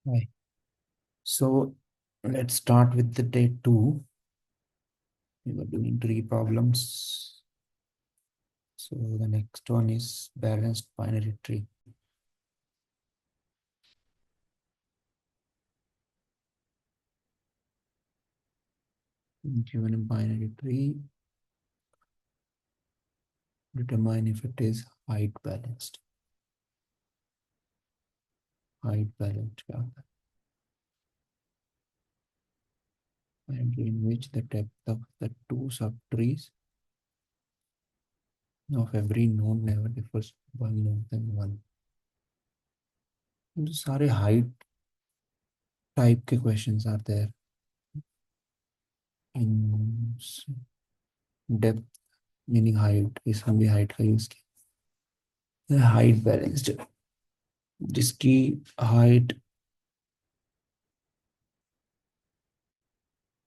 Right. So let's start with the day two. We were doing three problems. So the next one is balanced binary tree. Given a binary tree, determine if it is height balanced. Height balanced क्या होता है? And in which the depth of the two subtrees of every node never differs by more than one. तो सारे height type के questions are there. In depth meaning height, इसमें भी height का use किया. Height balanced जिसकी height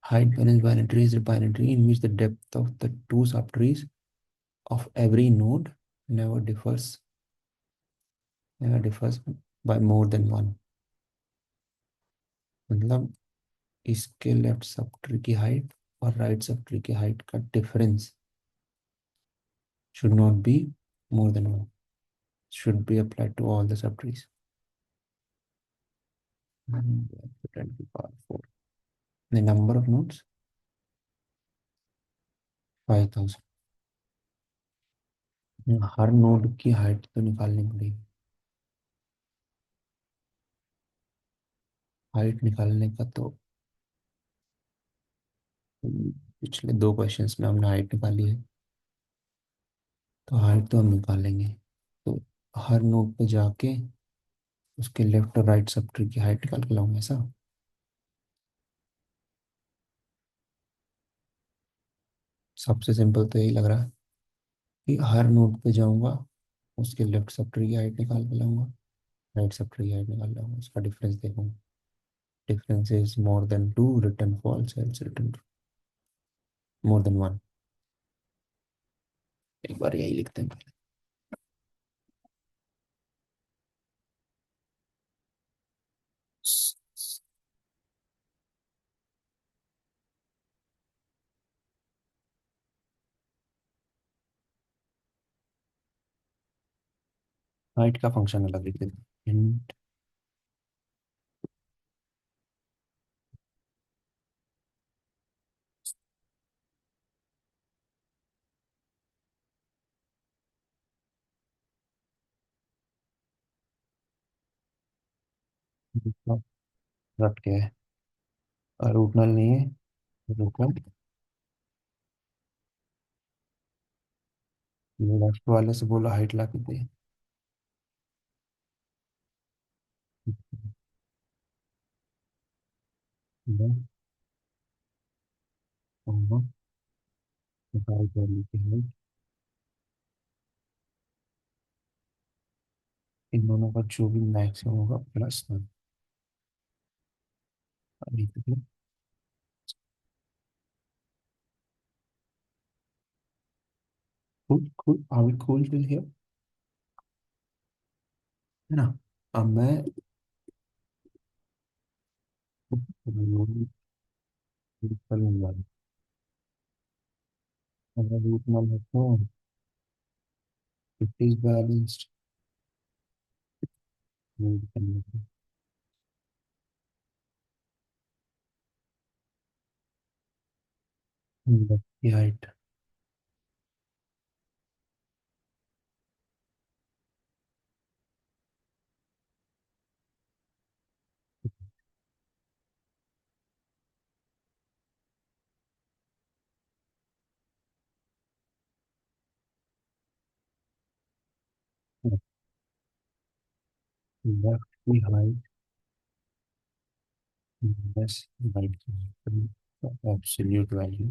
balanced binary tree is a binary tree in which the depth of the two subtrees of every node never differs never differs by more than one. मतलब इसके left sub tree की height और right sub tree की height का difference should not be more than one, should be applied to all the subtrees. And 10 to the power 4. The number of nodes 5000. Her node की height तो निकालनी पड़ेगी. Height निकालने का तो पिछले दो क्वेश्चंस में हमने हाइट निकाली है, तो हाइट तो हम निकालेंगे. तो हर नोड पे जाके उसके लेफ्ट और राइट सब ट्री की हाइट निकाल के लाऊंगा ऐसा. सबसे सिंपल तो यही लग रहा है कि हर नोड पे जाऊंगा, उसके लेफ्ट सब ट्री की हाइट निकाल के लाऊंगा, राइट सब ट्री की हाइट निकाल लाऊंगा, उसका डिफरेंस देखूंगा. Difference is more than two, return false, else return more than one. एक बार यही लिखते हैं पहले. हाइट का फंक्शन अलग लिख देते हैं. int रट के है, रूट नल नहीं है. रूट नल लेफ्ट वाले से बोला हाइट ला के दे. हाइट वैल्यू की हाइट, इन दोनों का जो भी मैक्सिमम होगा प्लस वन. अभी तक cool, are we cool till here? है ना. अब मैं करूंगा. अगर रूट नल है तो इट इज बैलेंस्ड. की हाइट लेफ्ट की हाइट माइनस राइट की height absolute value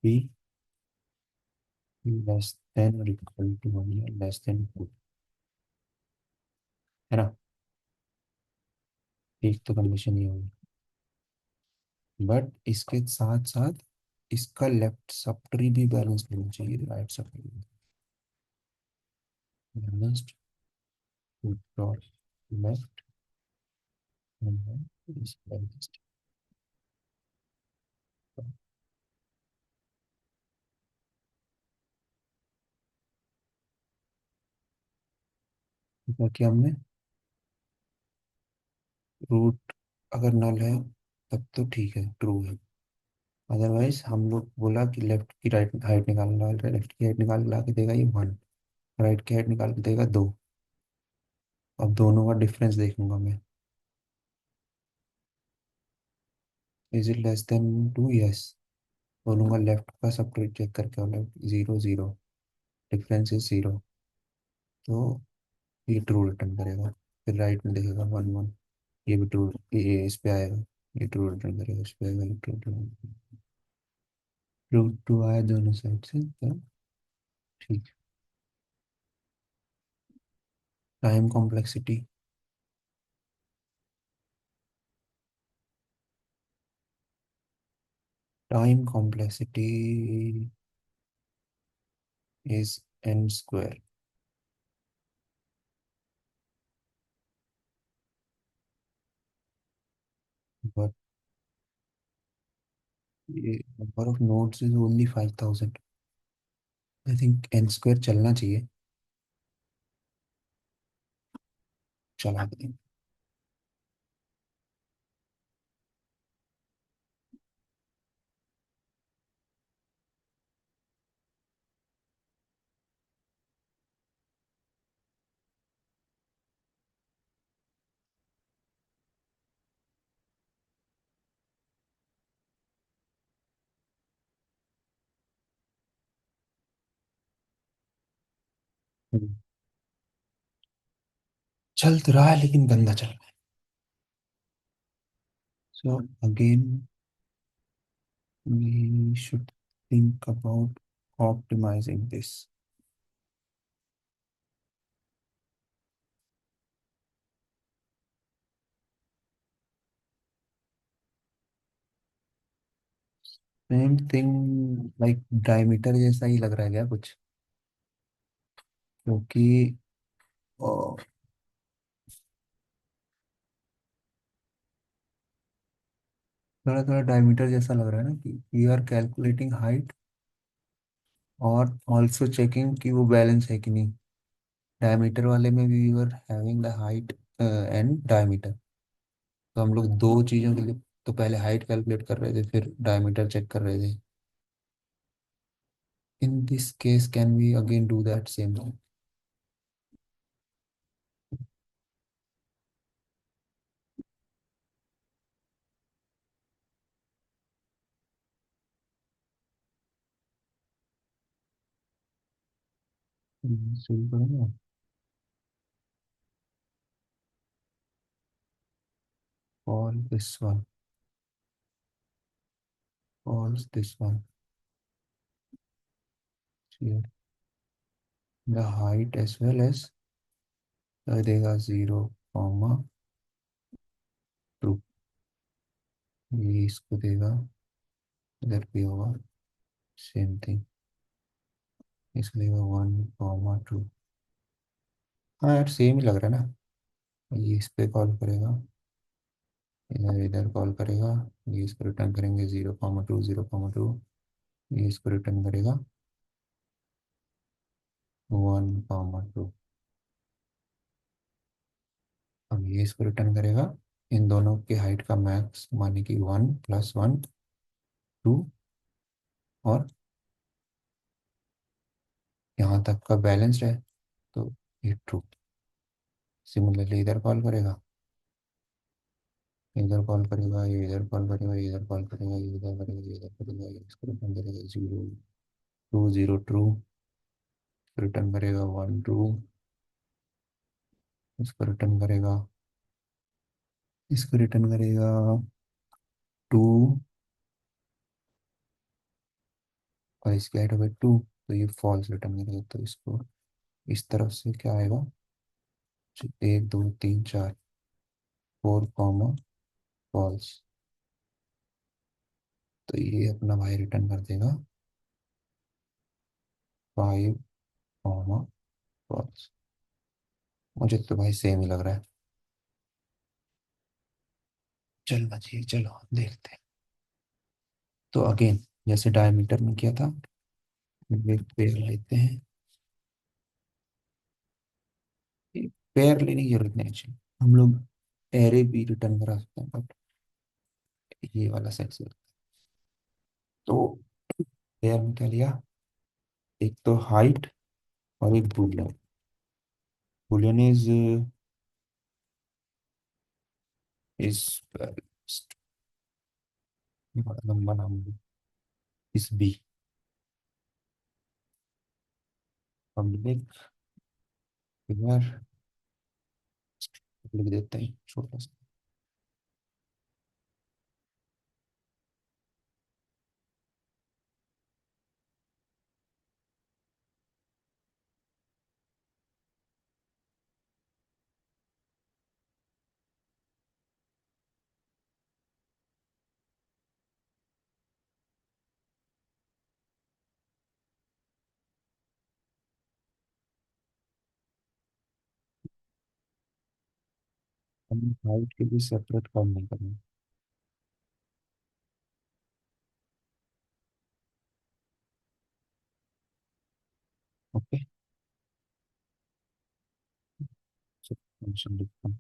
be less than और इक्वल टू वन या लेस देन टू. है ना. एक तो कंडीशन ये होगी, बट इसके साथ साथ इसका लेफ्ट सब ट्री भी बैलेंस होना चाहिए right sub tree. Balanced dot left is balanced. बाकी हमने रूट अगर नल है तब तो ठीक है, ट्रू है। अदरवाइज हम लोग बोला कि लेफ्ट की राइट हाइट निकालना, लेफ्ट की हाइट निकाल के ला के देगा ये 1, राइट की हाइट निकाल के देगा 2। अब दोनों का डिफरेंस देखूंगा मैं। Is it less than 2? Yes. बोलूंगा लेफ्ट का सब ट्रीट चेक करके, वाला 0 0, डिफरेंस इज 0, तो ये ट्रू रिटर्न करेगा। फिर राइट में देखेगा 1 1, ये भी ट्रू, ये इस पे आएगा, ये ट्रू रिटर्न करेगा, इस पे आएगा, ये ट्रू रिटर्न। ट्रू ट्रू आया दोनों साइड से तो ठीक है। Time complexity, time complexity is n square, but ये number of nodes is only 5000। I think n square चलना चाहिए, चला दें। चल तो रहा है लेकिन गंदा चल रहा है। So again we should think about optimizing this. Same thing like diameter जैसा ही लग रहा है क्या कुछ? क्योंकि थोड़ा थोड़ा डायमीटर जैसा लग रहा है ना, कि यू आर कैलकुलेटिंग हाइट और ऑल्सो चेकिंग कि वो बैलेंस है कि नहीं। डायमीटर वाले में भी you are having the height and diameter. तो हम लोग दो चीज़ों के लिए तो पहले हाइट कैलकुलेट कर रहे थे, फिर डायमीटर चेक कर रहे थे। In this case can we again do that same thing? शुरू करेंगे। All this one, all this one. Here, the height as well as देगा 0 कॉमा 2। ये इसको देगा, इधर भी होगा सेम थिंग, इसको देगा 1 कॉमा 2। हाँ यार सेम ही लग रहा है ना। ये इस पे कॉल करेगा, इधर इधर कॉल करेगा, ये इसको रिटर्न करेंगे 0 कॉमा 2 0 कॉमा 2, ये इसको रिटर्न करेगा 1 कॉमा 2। अब ये इसको रिटर्न करेगा इन दोनों के हाइट का मैक्स, माने कि 1 + 1 2, और यहाँ तक का बैलेंस्ड है, तो ये ट्रू। सिमिलरली इधर कॉल करेगा, इधर कॉल करेगा, ये इधर कॉल करेगा, ये इधर कॉल करेगा, ये इधर करेगा, ये इधर करेगा, ये इसको रिटर्न करेगा 0 2 0 ट्रू, रिटर्न करेगा 1 2, इसको रिटर्न करेगा, इसको रिटर्न करेगा 2, और इसकी हाइट हो गई 2, तो ये फॉल्स रिटर्न करेगा। तो इसको इस तरफ से क्या आएगा, 1 2 3 4, 4 कॉमा फॉल्स। तो ये अपना भाई रिटर्न कर देगा 5 कॉमा फॉल्स। मुझे तो भाई सेम ही लग रहा है। चल बचिए, चलो देखते हैं। तो अगेन, जैसे डायमीटर में किया था, एक पेयर लेते हैं। पेयर लेने की जरूरत नहीं चाहिए, हम लोग एरे भी रिटर्न करा सकते हैं, बट ये वाला सेट से। तो पेयर में क्या लिया? एक तो हाइट और एक बूलियन। बूलियन इज बड़ा लंबा नाम है, इस बी पब्लिक पेयर लिख देते हैं छोटा सा। हम हाइट के लिए सेपरेट काम नहीं करेंगे। ओके, फंक्शन लिखता हूँ।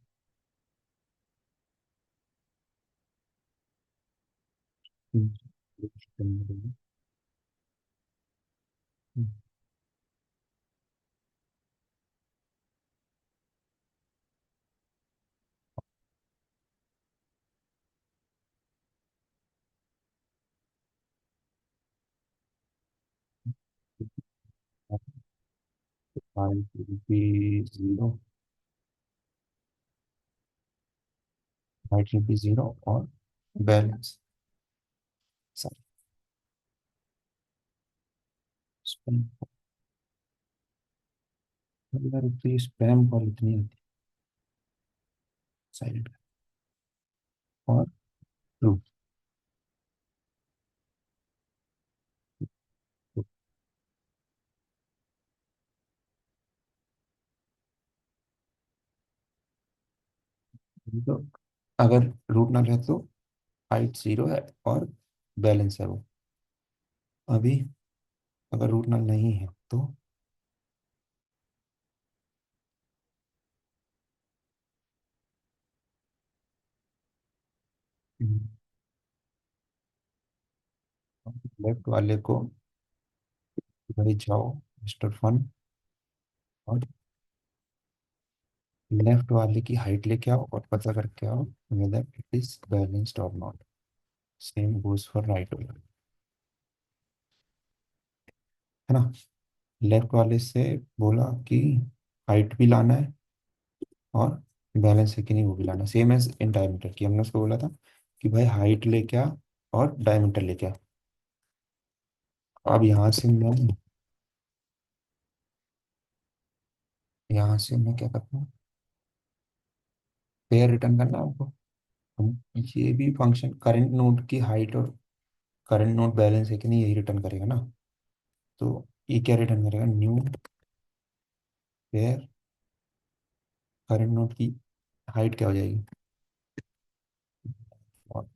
Height will be zero, height will be zero और बैलेंस। स्पैम, यार तो ये स्पैम कॉल इतनी आती है। साइलेंट और ट्रू। तो अगर रूट ना रहे तो हाइट जीरो है और बैलेंस है वो। अभी अगर रूट नल नहीं है तो लेफ्ट वाले को वही जाओ, मिस्टर फन, और लेफ्ट वाले की हाइट लेके आओ और पता करके आओ whether it is balanced or not. Same goes for right वाला, है ना। लेफ्ट वाले से बोला कि हाइट भी लाना है और बैलेंस है कि नहीं वो भी लाना है, सेम एज इन डायमीटर की हमने उसको बोला था कि भाई हाइट लेके आ और डायमीटर लेके आ। अब यहाँ से मैं क्या करता हूँ, पेयर रिटर्न करना है आपको। हम ये भी फंक्शन करंट नोड की हाइट और करंट नोड बैलेंस है कि नहीं यही रिटर्न करेगा ना। तो ये क्या रिटर्न करेगा, न्यू पेयर करंट नोड की हाइट क्या हो जाएगी, और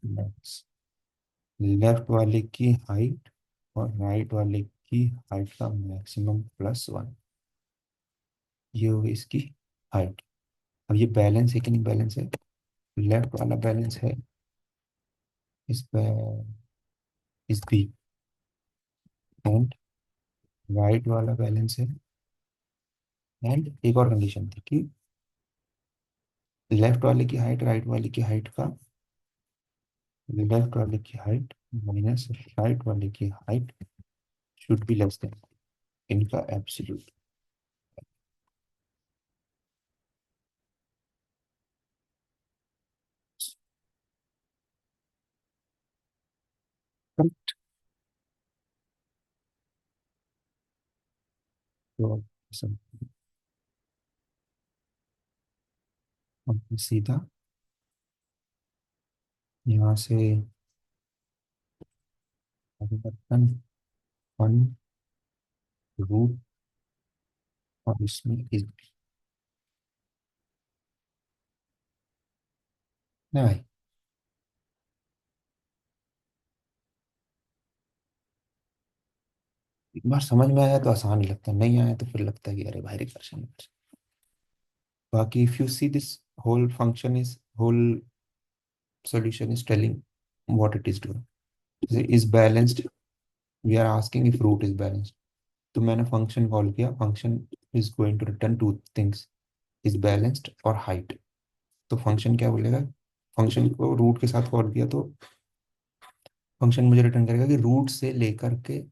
लेफ्ट वाले की हाइट और राइट वाले की हाइट का मैक्सिमम प्लस वन, ये होगी इसकी हाइट। अब ये बैलेंस है कि नहीं बैलेंस है, लेफ्ट वाला बैलेंस है इस पे, इस बी, एंड राइट वाला बैलेंस है। एंड एक और कंडीशन थी कि लेफ्ट वाले की हाइट राइट वाले की हाइट का, लेफ्ट वाले की हाइट माइनस राइट वाले की height should be less than इनका एब्सोल्यूट। तो सब सीधा यहाँ से परिवर्तन वन रूट और इसमें इस, नहीं भाई, एक बार समझ में आया तो आसान ही लगता है, नहीं आया तो फिर लगता है कि अरे भाई रिकर्शन रिकर्शन। बाकी if you see this whole function is whole solution is telling what it is doing. जैसे is balanced, we are asking if root is balanced. तो मैंने फंक्शन कॉल किया, function is going to return two things, is balanced और height. तो function क्या बोलेगा, function को root के साथ कॉल किया तो फंक्शन मुझे रिटर्न करेगा कि रूट से लेकर के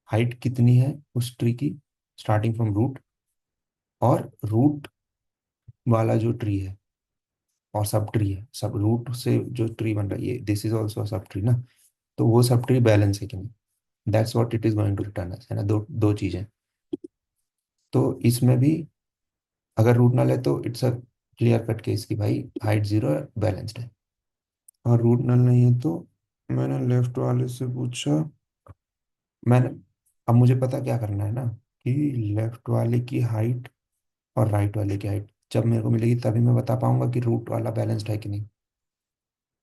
हाइट कितनी है उस ट्री की, स्टार्टिंग फ्रॉम रूट, और रूट वाला जो ट्री है और सब ट्री है, सब रूट से जो ट्री बन रहा है ये this is also sub tree ना, तो वो सब ट्री बैलेंस है कि नहीं, that's what it is going to return है ना, दो दो चीजें। तो इसमें भी अगर रूट ना ले तो it's a clear cut case कि भाई हाइट जीरो है, बैलेंस्ड है। और रूट नल नहीं है तो मैंने लेफ्ट वाले से पूछा, मैंने, अब मुझे पता क्या करना है ना, कि लेफ्ट वाले की हाइट और राइट वाले की हाइट जब मेरे को मिलेगी तभी मैं बता पाऊंगा कि रूट वाला बैलेंस्ड है कि नहीं।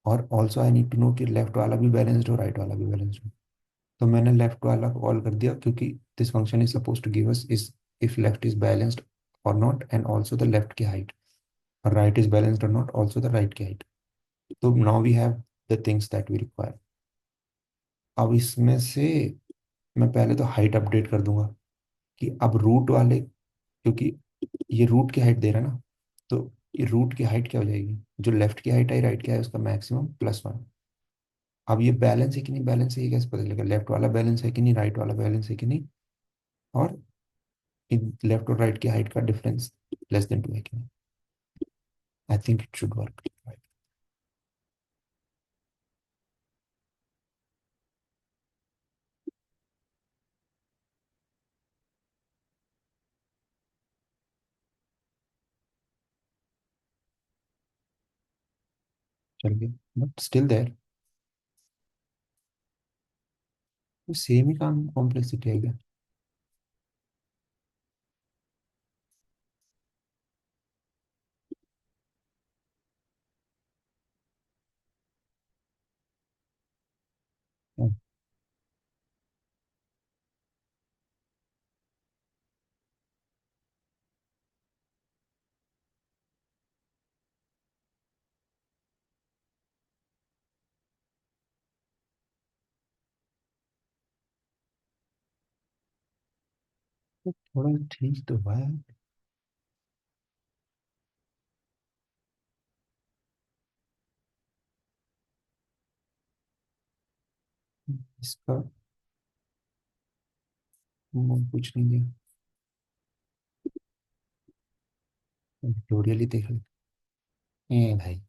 और also I need to know कि लेफ्ट वाला भी बैलेंस्ड हो, राइट वाला भी बैलेंस्ड हो। तो मैंने लेफ्ट वाला को कॉल कर दिया क्योंकि this function is suppose to give us is if left is balanced or not, and also the left की हाइट, और right is balanced or not, also the right की हाइट। तो now we have the things that we require. अब इसमें से मैं पहले तो हाइट अपडेट कर दूंगा कि अब रूट वाले, क्योंकि ये रूट की हाइट दे रहा है ना, तो ये रूट की हाइट क्या हो जाएगी, जो लेफ्ट की हाइट है राइट की है उसका मैक्सिमम प्लस वन। अब ये बैलेंस है कि नहीं बैलेंस है, ये कैसे पता चलेगा, लेफ्ट वाला बैलेंस है कि नहीं, राइट वाला बैलेंस है कि नहीं, और लेफ्ट और राइट की हाइट का डिफरेंस लेस देन टू है कि नहीं। I think it should work. चल गया, बट स्टिल देयर सेम ही काम, कॉम्प्लेक्सिटी है क्या। थोड़ा ठीक तो हुआ है। इसका कुछ नहीं दिया, ट्यूटोरियल ही देख ले। भाई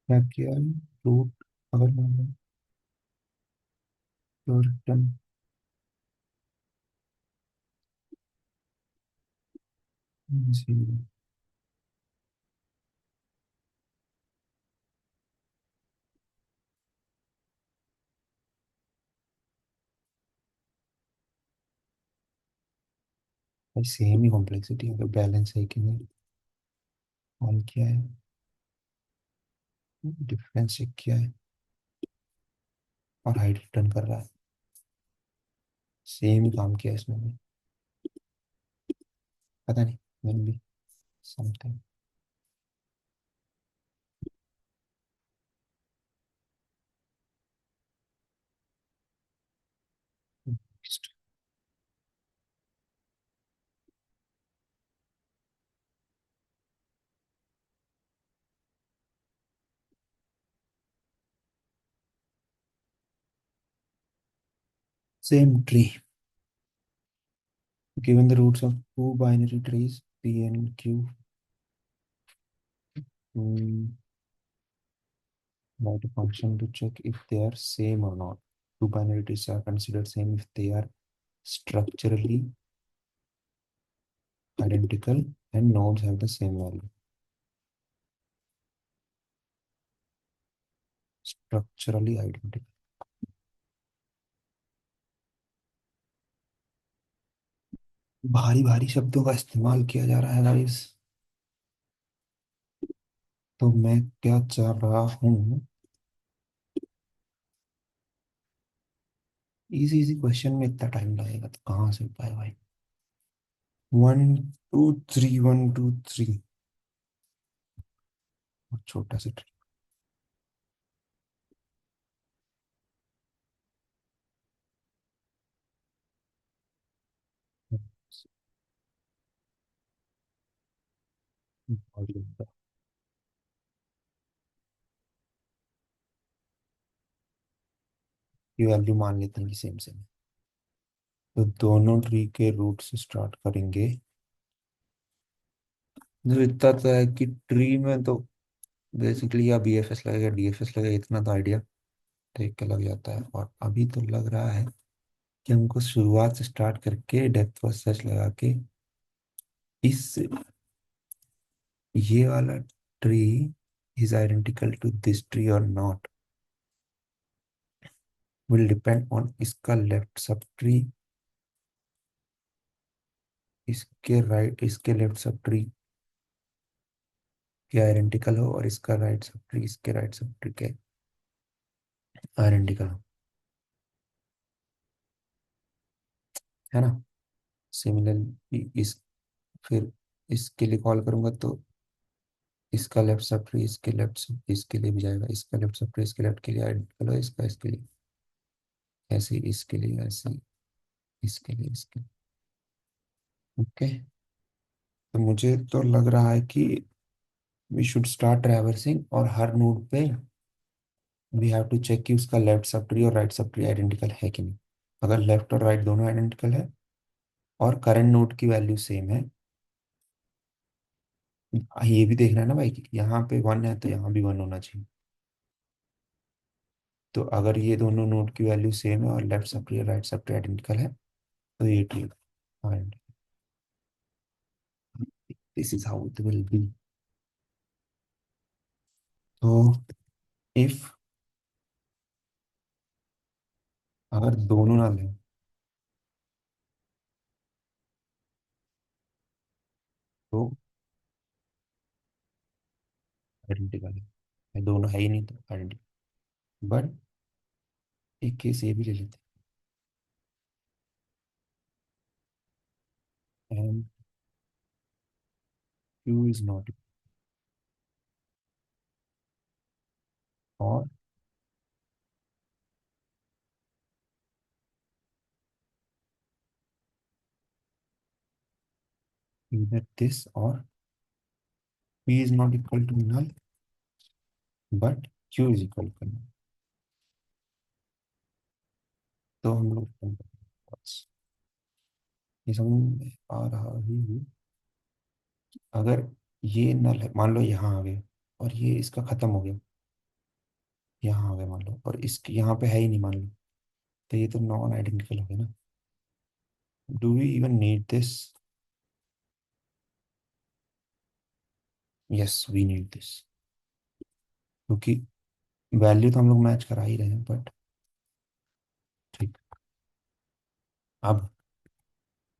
क्या किया, रूट अगर मान लो तो रिटर्न, भाई सेम ही कॉम्प्लेक्सिटी है, अगर बैलेंस है कि नहीं, और क्या है, डिफरेंस चेक किया है, और हाइट रिटर्न कर रहा है, सेम ही काम किया है इसमें भी। पता नहीं, मैंने भी something. Same tree. given the roots of two binary trees p and q, mm, write a function to check if they are same or not. Two binary trees are considered same if they are structurally identical and nodes have the same value. Structurally identical, भारी भारी शब्दों का इस्तेमाल किया जा रहा है guys. तो मैं क्या चाह रहा हूँ, इजी इजी क्वेश्चन में इतना टाइम लगेगा तो कहाँ से हो पाए भाई। 1 2 3 1 2 3, और छोटा सा ट्री, की वैल्यू मान लेते हैं कि सेम सेम है। तो दोनों ट्री के रूट से स्टार्ट करेंगे। जो इतना तो है कि ट्री में तो बेसिकली या बीएफएस लगेगा डीएफएस लगेगा, इतना तो आइडिया देख के लग जाता है। और अभी तो लग रहा है कि हमको शुरुआत से स्टार्ट करके डेप्थ फर्स्ट सर्च लगा के इस ये वाला tree is identical to this tree और नॉट विल डिपेंड ऑन इसका लेफ्ट सब ट्री, इसके राइट इसके लेफ्ट सब ट्री के आइडेंटिकल हो और इसका राइट सब ट्री इसके राइट सब ट्री के आइडेंटिकल हो, है ना। सिमिलरली इस फिर इसके लिए कॉल करूंगा तो इसका लेफ्ट सब ट्री इसके लेफ्ट सब इसके लिए भी जाएगा, इसका लेफ्ट सब ट्री इसके लेफ्ट के लिए आइडेंटिकल हो, इसका इसके लिए ऐसे ही, इसके लिए ऐसे ही, इसके लिए इसके लिए। ओके, तो मुझे तो लग रहा है कि वी शुड स्टार्ट ट्रैवर्सिंग और हर नोड पे वी हैव टू चेक कि उसका लेफ्ट सब ट्री और राइट सब ट्री आइडेंटिकल है कि नहीं। अगर लेफ्ट और राइट दोनों आइडेंटिकल है और करंट नोड की वैल्यू सेम है, ये भी देखना है ना भाई कि यहाँ पे 1 है तो यहाँ भी 1 होना चाहिए। तो अगर ये दोनों नोड की वैल्यू सेम है और लेफ्ट सब ट्री और राइट सब ट्री आइडेंटिकल है तो ये tree, this is how it will be. तो इफ अगर दोनों ना लें तो आइडेंटिकल है, दोनों है ही नहीं तो आइडेंटिकल। बट एक केस ये भी ले लेते हैं, एंड क्यू इज नॉट, और either this or p is not equal to null but q is equal to null। तो हम लोग बस ये समझ में आ रहा ही, अगर ये नल है मान लो यहाँ आ गए और ये इसका खत्म हो गया, यहाँ आ गया मान लो और इसके यहाँ पे है ही नहीं मान लो, तो ये तो नॉन आइडेंटिकल हो गया ना। Do we even need this? Yes we need this, क्योंकि वैल्यू तो हम लोग मैच करा ही रहे हैं। बट ठीक, अब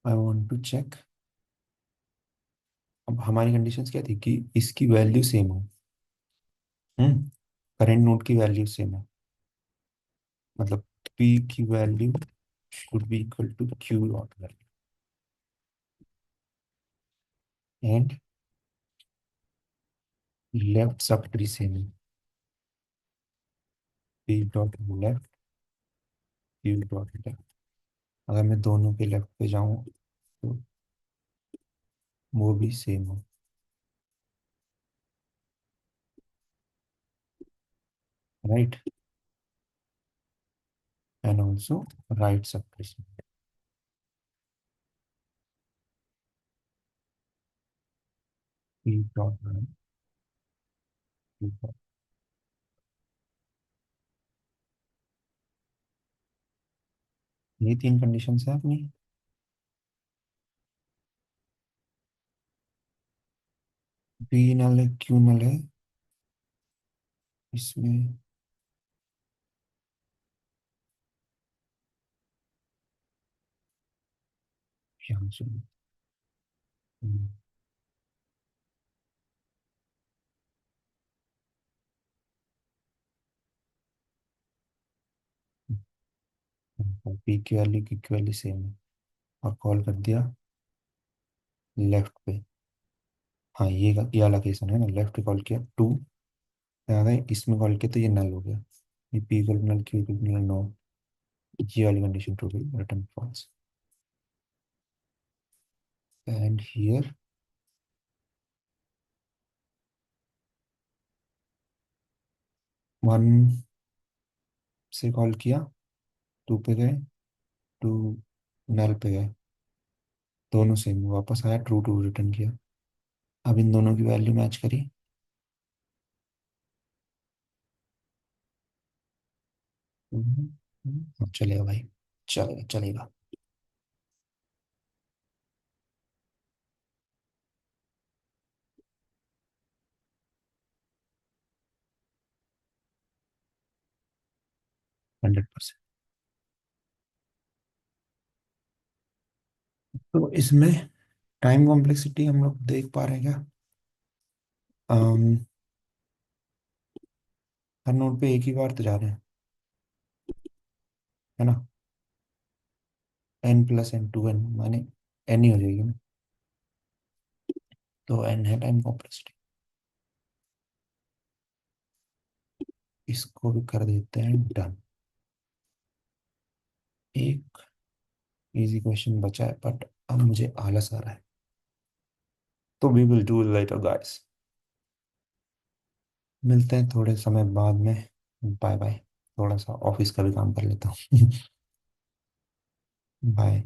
आई वांट टू चेक, अब हमारी कंडीशंस क्या थी कि इसकी वैल्यू सेम हो, करेंट नोड की वैल्यू सेम हो, मतलब p की value should be equal to q dot value, and left sub tree same है, p dot left q dot left. अगर मैं दोनों के लेफ्ट पे जाऊं तो वो भी सेम हो, right, and also right sub tree. P dot है, पी डॉट। ये तीन कंडीशंस है अपनी। पी नल है, क्यू नल है, इसमें यहाँ से पी की वैल्यू की की वैल्यू सेम है, और कॉल कर दिया लेफ्ट पे। हाँ ये वाला केस है ना, लेफ्ट पे कॉल किया टू, आ गए इसमें कॉल किया तो ये नल हो गया। ये P equal null, Q equal null, no, ये वाली कंडीशन ट्रू गई, return false. And here one से कॉल किया, टू पे गए, टू नल पे गए, दोनों सेम, वापस आया ट्रू टू रिटर्न किया। अब इन दोनों की वैल्यू मैच करी। हाँ, चलेगा भाई, चलेगा चलेगा। 100%। तो इसमें टाइम कॉम्प्लेक्सिटी हम लोग देख पा रहे हैं क्या? अम, हर नोड पे एक ही बार तो जा रहे हैं, है ना? n+n 2n माने n ही हो जाएगी ना, तो n है टाइम कॉम्प्लेक्सिटी। इसको भी कर देते हैं डन। एक इजी क्वेश्चन बचा है, बट अब मुझे आलस आ रहा है, तो we will do later guys. मिलते हैं थोड़े समय बाद में। Bye bye. थोड़ा सा ऑफिस का भी काम कर लेता हूँ। बाय।